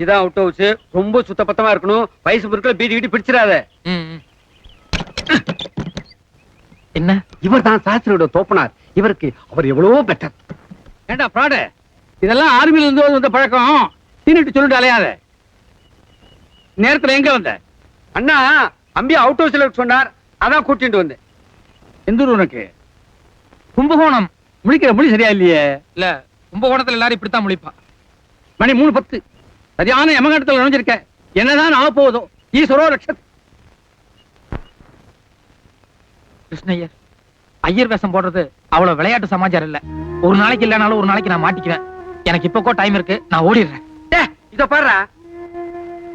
இதான் out house. ரொம்ப சுத்தபத்தமா இருக்கணும். வயசு பொருட்களை பீடி கீட்டி பிடிச்சிடாத. என்ன? இவர் தான் சாஸ்திரியோட தோப்பனார். இவருக்கு அவர் எவ்வளவோ பெட்டர். ஏண்டா பிராடு, இதெல்லாம் ஆர்மியில இருந்து வந்த பழக்கம். தீனிட்டு சொல்லிட்டு அலையாத. நேரத்துல எங்க வந்த? அண்ணா அம்பி அவுட் ஹவுஸ்ல சொன்னார், அதான் கூட்டிட்டு வந்தேன். எந்த ஊர் உனக்கு? கும்பகோணம். முழிக்கிற மொழி சரியா இல்லையே. இல்ல, கும்பகோணத்துல எல்லாரும் இப்படித்தான் முழிப்பா. மணி 3:10. சரியான யமகண்டத்தில் நுழைஞ்சிருக்க. என்னதான் ஆக போகுதோ. ஈஸ்வரோ லட்சம். கிருஷ்ணய்யர், ஐயர் வேஷம் போடுறது அவ்வளவு விளையாட்டு சமாச்சாரம் இல்ல. ஒரு நாளைக்கு இல்லனாலும் ஒரு நாளைக்கு நான் மாட்டிக்குவேன். எனக்கு இப்போக்கோ டைம் இருக்கு, நான் ஓடிடுறேன். இத பாரு,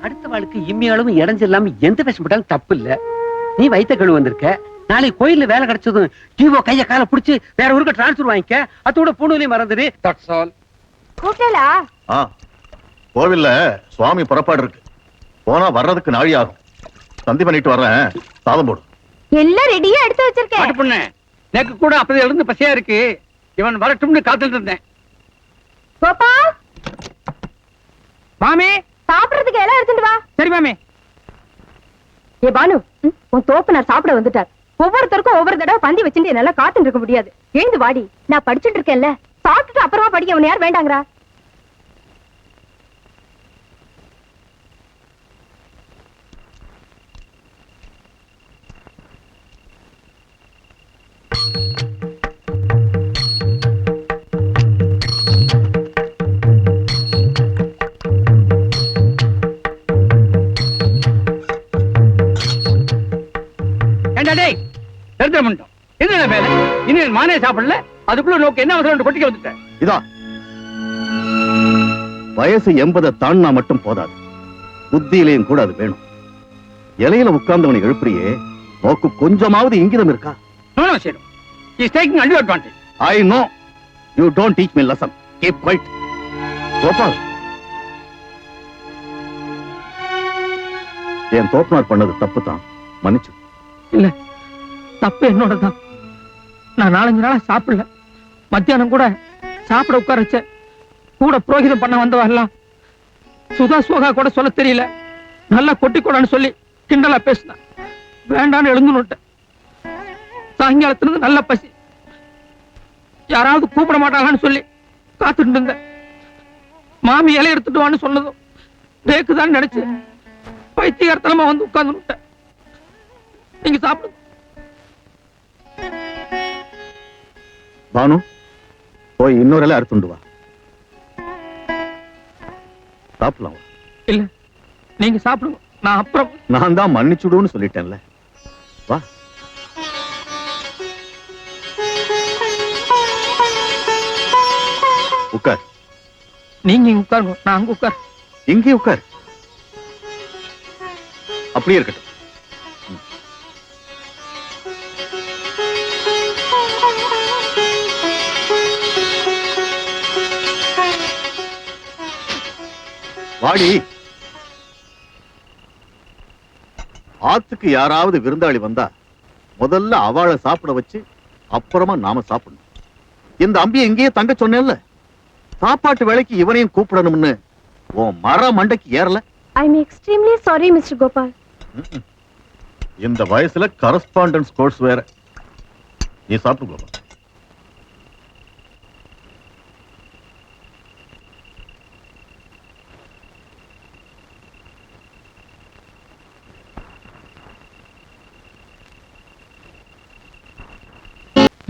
அடுத்த வாழ்க்கை இம்மியாலும் இடைஞ்சு இல்லாம எந்த வேஷம் போட்டாலும் தப்பு இல்ல. நீ வைத்த கழு வந்திருக்க. நாளைக்கு கோயில்ல வேலை கிடைச்சதும் ஜீவோ கைய கால புடிச்சு வேற ஊருக்கு டிரான்ஸ்பர் வாங்கிக்க. அதோட பூணுலையும் மறந்துடு. That's all. கூட்டலா? கோவில்ல சுவாமி புறப்பாடு இருக்கு. போனா வர்றதுக்கு நாழி ஆகும். சந்தி பண்ணிட்டு வர்றேன். சாதம் போடு. எல்லாம் ரெடியா எடுத்து வச்சிருக்கேன். பாட்டு பொண்ணு, எனக்கு கூட அப்படி இருந்து பசியா இருக்கு. இவன் வரட்டும்னு காத்துட்டு இருந்தேன். கோபால், மாமி சாப்பிடுறதுக்கு எல்லாம் எடுத்துட்டு வா. சரி மாமி. ஏ பானு, உன் தோப்பனார் சாப்பிட வந்துட்டார். ஒவ்வொருத்தருக்கும் ஒவ்வொரு தடவை பந்தி வச்சுட்டு என்னால காத்துட்டு இருக்க முடியாது. எழுந்து வாடி. நான் படிச்சுட்டு இருக்கேன்ல. சாப்பிட்டுட்டு அப்புறமா படிக்க அவன் யார் வேண்டாங்கிறா? மானே சாப்பிடல, அதுக்குள்ள நோக்கு என்ன அவசரம் கொட்டிக்க வந்துட்டேன். இதா வயசு 80 தாண்டா மட்டும் போதாது, புத்தியிலையும் கூட அது வேணும். இலையில உட்கார்ந்தவனை எழுப்புறியே, நோக்கு கொஞ்சமாவது இங்கிதம் இருக்கா? No, no, Sheru. He is taking undue advantage. I know. You don't teach me lesson. Keep quiet. Gopal, என் தோப்பனார் பண்ணது தப்பு தான், மன்னிச்சு. இல்ல, தப்பு என்னோடதான். நான் 4-5 நாளா சாப்பிடல. மத்தியானம் கூட சாப்பிட உட்கார வச்ச. கூட புரோகிதம் பண்ண வந்தவரெல்லாம் சுதா சோகா கூட சொல்ல தெரியல, நல்லா கொட்டி கூடான்னு சொல்லி கிண்டலா பேசினான். வேண்டான்னு எழுந்துட்டேன். சாயங்காலத்திலிருந்து நல்ல பசி. யாராவது கூப்பிட மாட்டாங்கன்னு சொல்லி காத்துட்டு இருந்தேன். மாமி இலை எடுத்துட்டு வான்னு சொன்னதும் பேக்குதான் நினைச்சு பைத்தியகாரத்தனமா வந்து உட்கார்ந்துட்டேன். நீங்க சாப்பிடுங்க. பானு, போய் இன்னொரு இலை அறுத்துண்டு வா. சாப்பிடலாம். இல்ல, நீங்க சாப்பிடுங்க. நான் அப்புறம். நான் தான் மன்னிச்சுடுன்னு சொல்லிட்டேன்ல. வா. உட்கார். நீங்க இங்க உட்காருங்க, நான் அங்க உட்கார். இங்கே உட்கார். அப்படியே இருக்கட்டும். வாடி. ஆத்துக்கு யாராவது விருந்தாளி வந்தா முதல்ல அவளை சாப்பிட வச்சு அப்புறமா நாம சாப்பிடணும். இந்த அம்பியை இங்கேயே தங்க சொன்னேன்ல, சாப்பாட்டு வேலைக்கு இவனையும் கூப்பிடணும்னு உன் மர மண்டைக்கு ஏறல. I am extremely sorry mister Gopal. இந்த வயசுல கரஸ்பாண்டன்ஸ் கோர்ஸ் வேற. நீ சாப்பிட்டு கோபால்.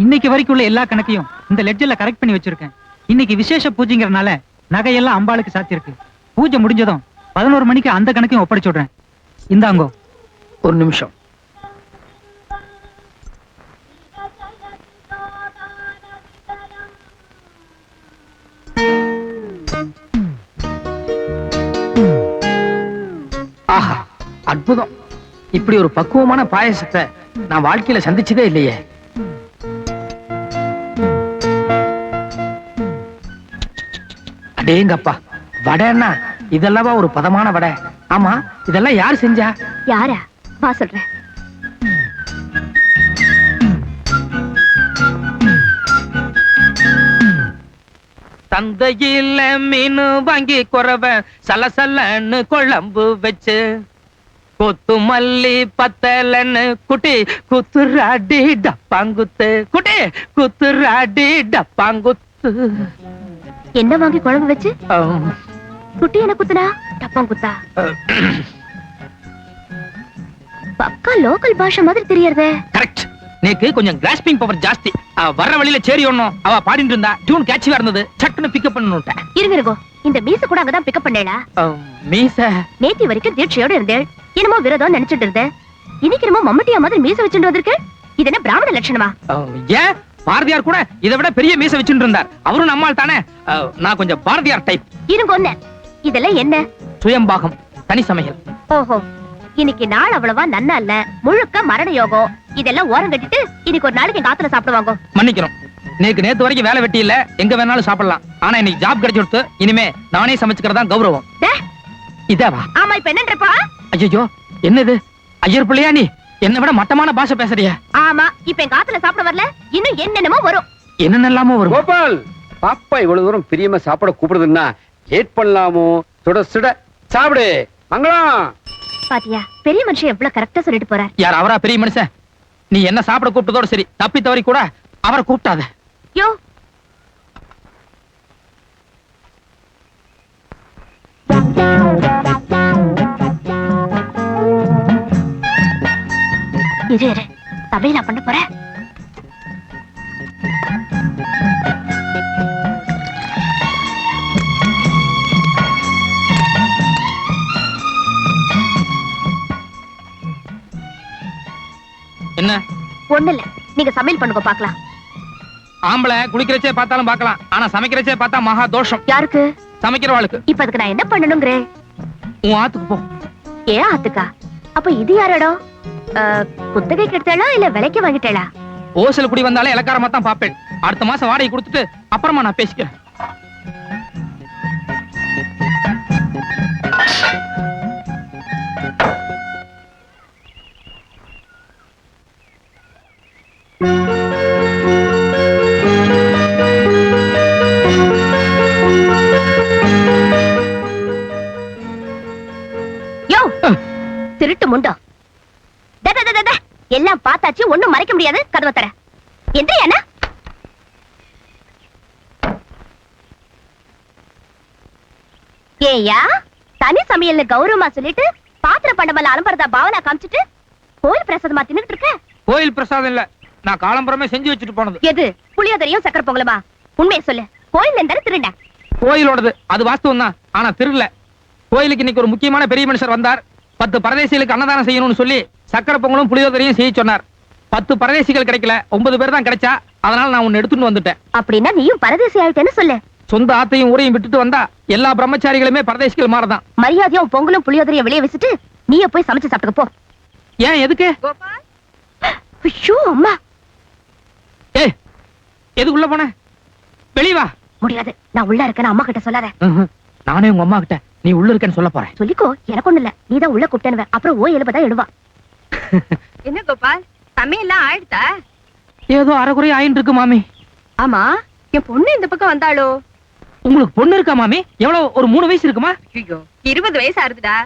இன்னைக்கு வரைக்கும் உள்ள எல்லா கணக்கையும் இந்த லெட்ஜர்ல கரெக்ட் பண்ணி வச்சிருக்கேன். இன்னைக்கு விசேஷ பூஜைங்கிறனால நகையெல்லாம் அம்பாளுக்கு சாத்தியிருக்கு. பூஜை முடிஞ்சதும் 11 மணிக்கு அந்த கணக்கையும் ஒப்படைச்சு விடுறேன். இந்தாங்கோ. ஒரு நிமிஷம். ஆஹா, அற்புதம். இப்படி ஒரு பக்குவமான பாயசத்தை நான் வாழ்க்கையில சந்திச்சதே இல்லையே. அடேங்கப்பா, வடைன்னா இதெல்லாம் ஒரு பதமான வடை. ஆமா, இதெல்லாம் யார் செஞ்சா? யாரா? வா சொல்றேன். தந்தையில மீன் வாங்கி குறவ சலசலன்னு குழம்பு வச்சு கொத்து மல்லி பத்தலன்னு குட்டி குத்துராடி டப்பாங்குத்து குட்டி குத்துராடி டப்பாங்குத்து. என்ன வாங்கி குழம்பு வச்சு குட்டி என்ன குத்துனா டப்பாங் குத்தா? பக்கா லோக்கல் பாஷை மாதிரி தெரியறதே. கரெக்ட். நேக்கு கொஞ்சம் கிராஸ்பிங் பவர் ஜாஸ்தி. அவ வர்ற வழியில சேரி ஒண்ணும் அவ பாடிட்டு இருந்தா டியூன் கேட்சியா இருந்தது, சட்டுன்னு பிக்கப் பண்ணனுட்டேன். இருங்க இந்த மீச கூட அங்கதான் பிக்கப் பண்ணேளா? மீச நேத்தி வரைக்கும் தீட்சையோட இருந்தேன், என்னமோ விரதம் நினைச்சிட்டு இருந்தேன். இன்னைக்கு என்னமோ மம்மட்டியா மாதிரி மீச வச்சுட்டு வந்திருக்கேன். இது என்ன பிராமண லட்சணமா? ஏன் பாரதியார் கூட இதை விட பெரிய மீச வச்சுட்டு இருந்தார். அவரும் நம்மால் தானே. நான் கொஞ்சம் பாரதியார் டைப். இருங்க ஒண்ணு, இதெல்லாம் என்ன? சுயம்பாகம், தனி சமையல். ஓஹோ, இன்னைக்கு நாள் அவ்வளவா நன்னா இல்ல, முழுக்க மரண யோகம். இதெல்லாம் ஓரம் கட்டிட்டு இன்னைக்கு ஒரு நாளைக்கு எங்க ஆத்துல சாப்பிடுவாங்க. மன்னிக்கணும், நேத்து வரைக்கும் வேலை வெட்டி இல்ல, எங்க வேணாலும் சாப்பிடலாம். ஆனா இன்னைக்கு ஜாப் கிடைச்சு கொடுத்து இனிமே நானே சமைச்சுக்கிறதா கௌரவம். இதேவா? ஆமா, இப்ப என்னன்றப்பா? ஐயோ, என்னது ஐயர் பிள்ளையா நீ? என்ன விட மட்டமான பாஷை பேசுறியா? ஆமா, இப்ப எங்க ஆத்துல சாப்பிட வரல, இன்னும் என்னென்னமோ வரும். என்னென்னலாமோ வரும். கோபால், பாப்பா இவ்வளவு தூரம் பிரியமா சாப்பிட கூப்பிடுதுன்னா லேட் பண்ணலாமோ? சுட சுட சாப்பிடு. மங்களம். பாத்தியா, பெரிய மனுஷன் எவ்வளவு கரெக்டா சொல்லிட்டு போறார். யார் அவரா பெரிய மனுஷன்? நீ என்ன சாப்பிட கூப்பிட்டதோட சரி, தப்பி தவறி கூட அவரை கூப்பிட்டாத. யோ, இரு சமையலா பண்ண போற? என்ன? ஒண்ணு இல்ல, நீங்க சமையல் பண்ணுங்க பாக்கலாம். ஆம்பளை குளிக்கிறச்சே பார்த்தாலும் பார்க்கலாம், ஆனா சமைக்கிறச்சே பார்த்தா மகா தோஷம். யாருக்கு? சமைக்கிறவாளுக்கு. இப்ப அதுக்கு நான் என்ன பண்ணணுங்கிறேன்? உன் ஆத்துக்கு போ. ஏன் ஆத்துக்கா? அப்ப இது யார் இடம்? குத்தகைக்கு எடுத்தாளா இல்ல விலைக்கு வாங்கிட்டாளா? ஓசல் குடி வந்தாலே இலக்காரமா தான் பாப்பேன். அடுத்த மாசம் வாடகை கொடுத்துட்டு அப்புறமா நான் பேசிக்கிறேன். யோ, திருட்டு முண்டோ, எல்லாம் பார்த்தாச்சு, ஒண்ணும் மறைக்க முடியாது. கதவை தர. எந்திரியா? ஏயா, தனி சமையல்னு கௌரவமா சொல்லிட்டு பாத்திர பண்டமல்ல அலம்பரதா பாவனா காமிச்சிட்டு கோயில் பிரசாதமா தின்னுட்டு இருக்க. கோயில் பிரசாதம் இல்ல, நான் காலம்பரமே செஞ்சு வச்சுட்டு போனது. எது? புளியோதரையும் சக்கர பொங்கலுமா? உண்மையை சொல்லு. கோயில் இருந்தாலும் திருண்ட. கோயிலோடது அது வாஸ்தவம் தான், ஆனா திருடல. கோயிலுக்கு இன்னைக்கு ஒரு முக்கியமான பெரிய மனுஷர் வந்தார். 10 பரதேசிகளுக்கு அன்னதானம் செய்யணும்னு சொல்லி சக்கரை பொங்கலும் புளியோதரையும் செய்ய சொன்னார். 10 பரதேசிகள் கிடைக்கல, 9 பேர் தான் கிடைச்சா. அதனால நான் உன்னை எடுத்துட்டு வந்துட்டேன். அப்படின்னா நீயும் பரதேசி ஆயிட்டேன்னு சொல்லு. சொந்த ஆத்தையும் ஊரையும் விட்டுட்டு வந்தா எல்லா பிரம்மச்சாரிகளுமே பரதேசிகள் மாறதான். மரியாதையா பொங்கலும் புளியோதரையும் வெளியே வச்சுட்டு நீயே போய் சமைச்சு சாப்பிட்டுக்க போ. ஏன்? எதுக்கு? ஐயோ அம்மா. ஏய், எதுக்குள்ள போன? வெளிய வா. முடியாது, நான் உள்ள இருக்கேன்னு அம்மா கிட்ட சொல்லாத. நானே உங்க அம்மா கிட்ட நீ உள்ள இருக்கேன்னு சொல்ல போறேன். சொல்லிக்கோ, எனக்கு ஒண்ணு இல்ல. நீதான் உள்ள கூப்பிட்டேன்னு அப்புறம் ஓ எழுபதா எழுவா. என்ன கோபால், சமையல்லாம் ஆயிடுதா? ஏதோ அரைக்குறை ஆயின்னு இருக்கு மாமி. ஆமா, என் பொண்ணு இந்த பக்கம் வந்தாளோ? உங்களுக்கு பொண்ணு இருக்கா மாமி? எவ்வளவு, ஒரு 3 வயசு இருக்குமா? ஐயோ, 20 வயசு ஆறுதுடா.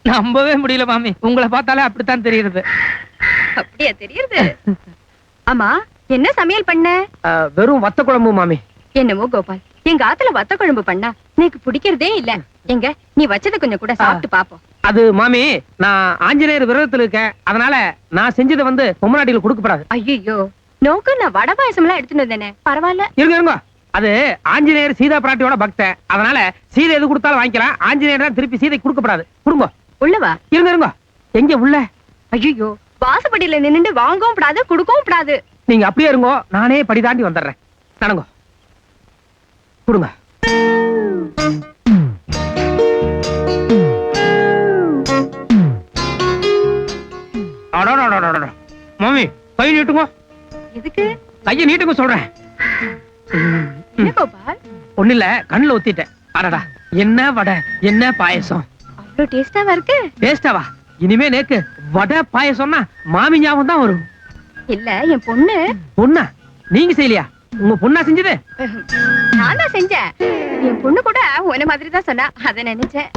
நம்பவே முடியல மாமி, உங்களை பார்த்தாலே அப்படித்தான் தெரியுது. அப்படியா தெரியுது? ஆமா, என்ன சமையல் பண்ண? வெறும் வத்த குழம்பு மாமி. என்னமோ கோபால், எங்க ஆத்துல வத்த குழம்பு பண்ணா எனக்கு பிடிக்கிறதே இல்ல. எங்க நீ வச்சத கொஞ்சம் கூட சாப்பிட்டு பாப்போம். அது மாமி, நான் ஆஞ்சநேயர் விரதத்துல இருக்கேன், அதனால நான் செஞ்சதை வந்து பொம்மநாட்டிகள் கொடுக்கப்படாது. ஐயோ, நோக்கு நான் வடை பாயசம் எல்லாம் எடுத்துட்டு வந்தேனே. பரவாயில்ல. இருங்க, அது ஆஞ்சநேயர் சீதா பிராட்டியோட பக்தன், அதனால சீதை எது கொடுத்தாலும் வாங்கிக்கலாம். ஆஞ்சநேயர் தான் திருப்பி சீதை கொடுக்கப்படாது. கொடுங்க. உள்ளவா? இருங்க. எங்க உள்ள? ஐயோ, வாசப்படியில நின்னுட்டு வாங்கவும் கூடாது, கொடுக்கவும் கூடாது. நீங்க அப்படியே இருங்கோ, நானே படி தாண்டி வந்துடுறேன். நடங்க. கொடுங்க. மாமி, கை நீட்டுங்க. எதுக்கு? கையை நீட்டுங்க சொல்றேன். என்ன கோபால்? ஒண்ணு இல்ல, கண்ணுல ஒத்திட்டேன். அடடா, என்ன வடை, என்ன பாயசம். அவ்வளவு டேஸ்டாவா இருக்கு. டேஸ்டாவா? இனிமே நேக்கு வடை பாயசம்னா மாமி ஞாபகம் தான் வரும். இல்ல, என் பொண்ணு. பொண்ணா? நீங்க செய்யலையா? உங்க பொண்ணா செஞ்சது? நான் தான் செஞ்சேன். என் பொண்ணு கூட உன்ன மாதிரி தான் சொன்னா, அத நினைச்சேன்.